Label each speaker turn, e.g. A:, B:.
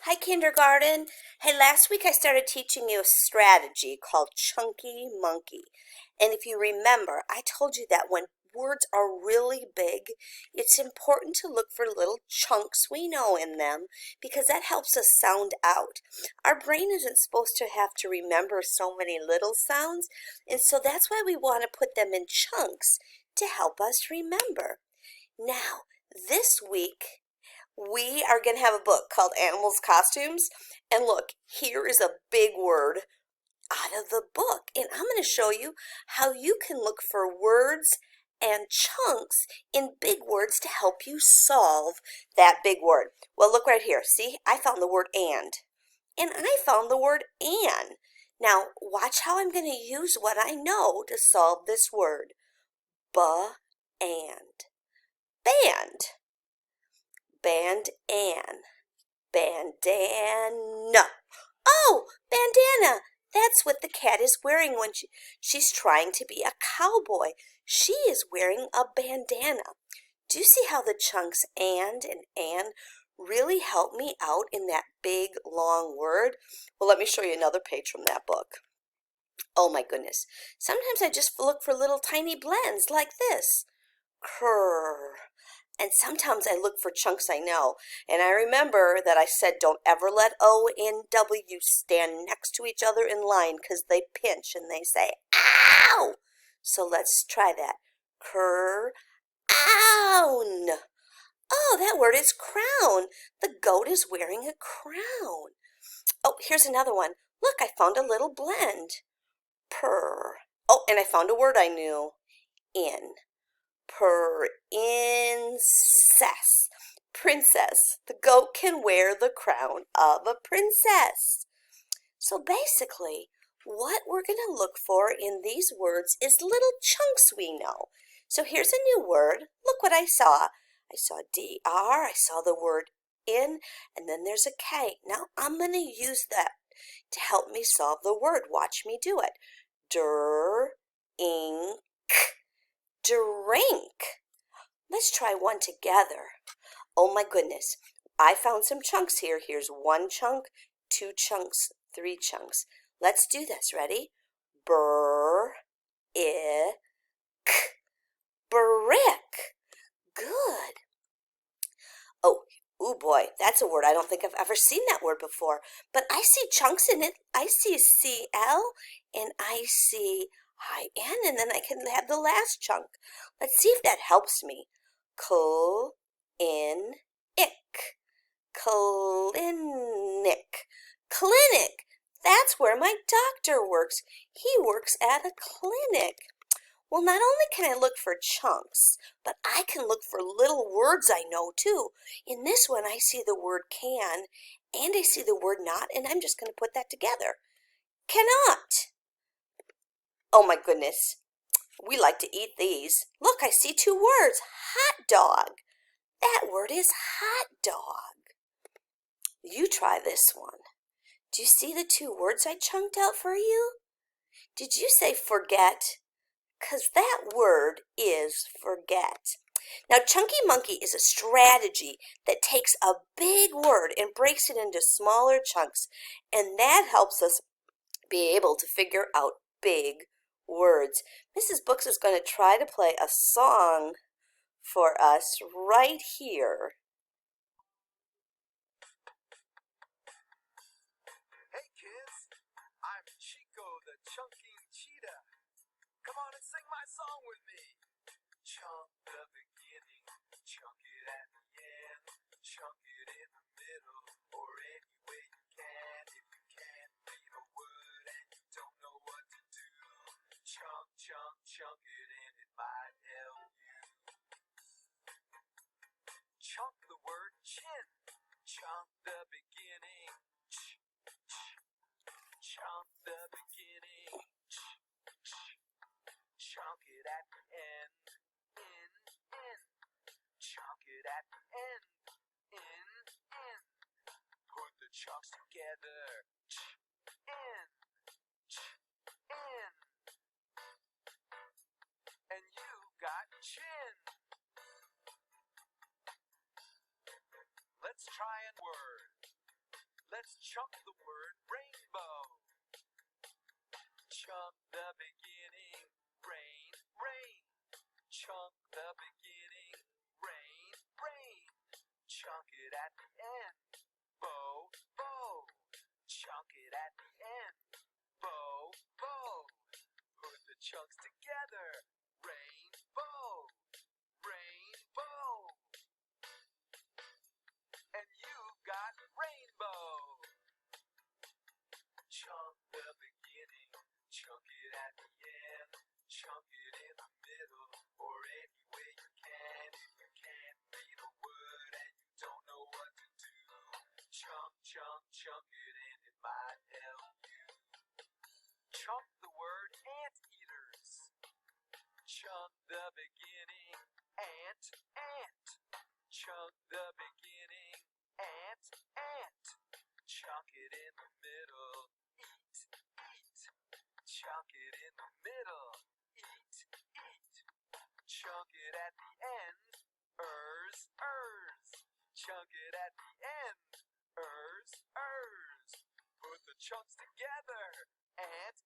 A: Hi, kindergarten. Hey, last week I started teaching you a strategy called Chunky Monkey. And if you remember, I told you that when words are really big, it's important to look for little chunks we know in them because that helps us sound out. Our brain isn't supposed to have to remember so many little sounds, and so that's why we want to put them in chunks to help us remember. Now, this week, we are going to have a book called Animals Costumes. And look, here is a big word out of the book. And I'm going to show you how you can look for words and chunks in big words to help you solve that big word. Well, look right here. See, I found the word and I found the word an. Now, watch how I'm going to use what I know to solve this word. And band. Bandan. Bandana. Oh, bandana. That's what the cat is wearing when she's trying to be a cowboy. She is wearing a bandana. Do you see how the chunks and an really help me out in that big, long word? Well, let me show you another page from that book. Oh my goodness. Sometimes I just look for little tiny blends like this. Crrr. And sometimes I look for chunks I know. And I remember that I said don't ever let O and W stand next to each other in line because they pinch and they say, ow! So let's try that. Cur-own. Oh, that word is crown. The goat is wearing a crown. Oh, here's another one. Look, I found a little blend. Purr. Oh, and I found a word I knew. In. Princess. Princess. The goat can wear the crown of a princess. So basically, what we're going to look for in these words is little chunks we know. So here's a new word. Look what I saw. I saw DR, I saw the word in, and then there's a K. Now I'm going to use that to help me solve the word. Watch me do it. Ink. Drink. Let's try one together. Oh my goodness. I found some chunks here. Here's one chunk, two chunks, three chunks. Let's do this. Ready? Brick. Brick. Good. Oh, ooh boy, that's a word. I don't think I've ever seen that word before. But I see chunks in it. I see CL and I see IN, and then I can have the last chunk. Let's see if that helps me. Clinic. Clinic. Clinic. That's where my doctor works. He works at a clinic. Well, not only can I look for chunks, but I can look for little words I know too. In this one, I see the word can, and I see the word not, and I'm just going to put that together. Cannot. Oh my goodness. We like to eat these. Look, I see two words. Hot dog. That word is hot dog. You try this one. Do you see the two words I chunked out for you? Did you say forget? Because that word is forget. Now, Chunky Monkey is a strategy that takes a big word and breaks it into smaller chunks, and that helps us be able to figure out big words. Mrs. Books is going to try to play a song for us right here.
B: Hey kids, I'm Chico the chunking cheetah. Come on and sing my song with me. Chunk the beginning, chunk it at the end, chunk it in the middle, or any way you can. If you can't read a word and you don't know what to do, chunk, chunk, chunk it and it might help you. Chunk the word chin, chunk the beginning, chunk the beginning, chunk it at the end, in, chunk it at the end, in, put the chunks together, in, and you got chin. Let's try a word. let's chunk the word rainbow. Chunk the beginning, rain, rain. Chunk the beginning, rain, rain. Chunk it at the end, bow, bow. Chunk it at the end, bow, bow. Put the chunks together, rainbow, rainbow. And you've got rainbow. Chunk the beginning, chunk it at the end, chunk it in the middle, or any way you can. If you can't read a word and you don't know what to do, chunk, chunk, chunk it and it might help you. Chunk the word anteaters. Chunk the beginning, ant, ant. Chunk the beginning, ant, ant. Chunk it in the middle, eat, eat. Chunk it in the middle, eat, eat. Chunk it at the end, ers, ers. Chunk it at the end, ers, ers. Put the chunks together, ant,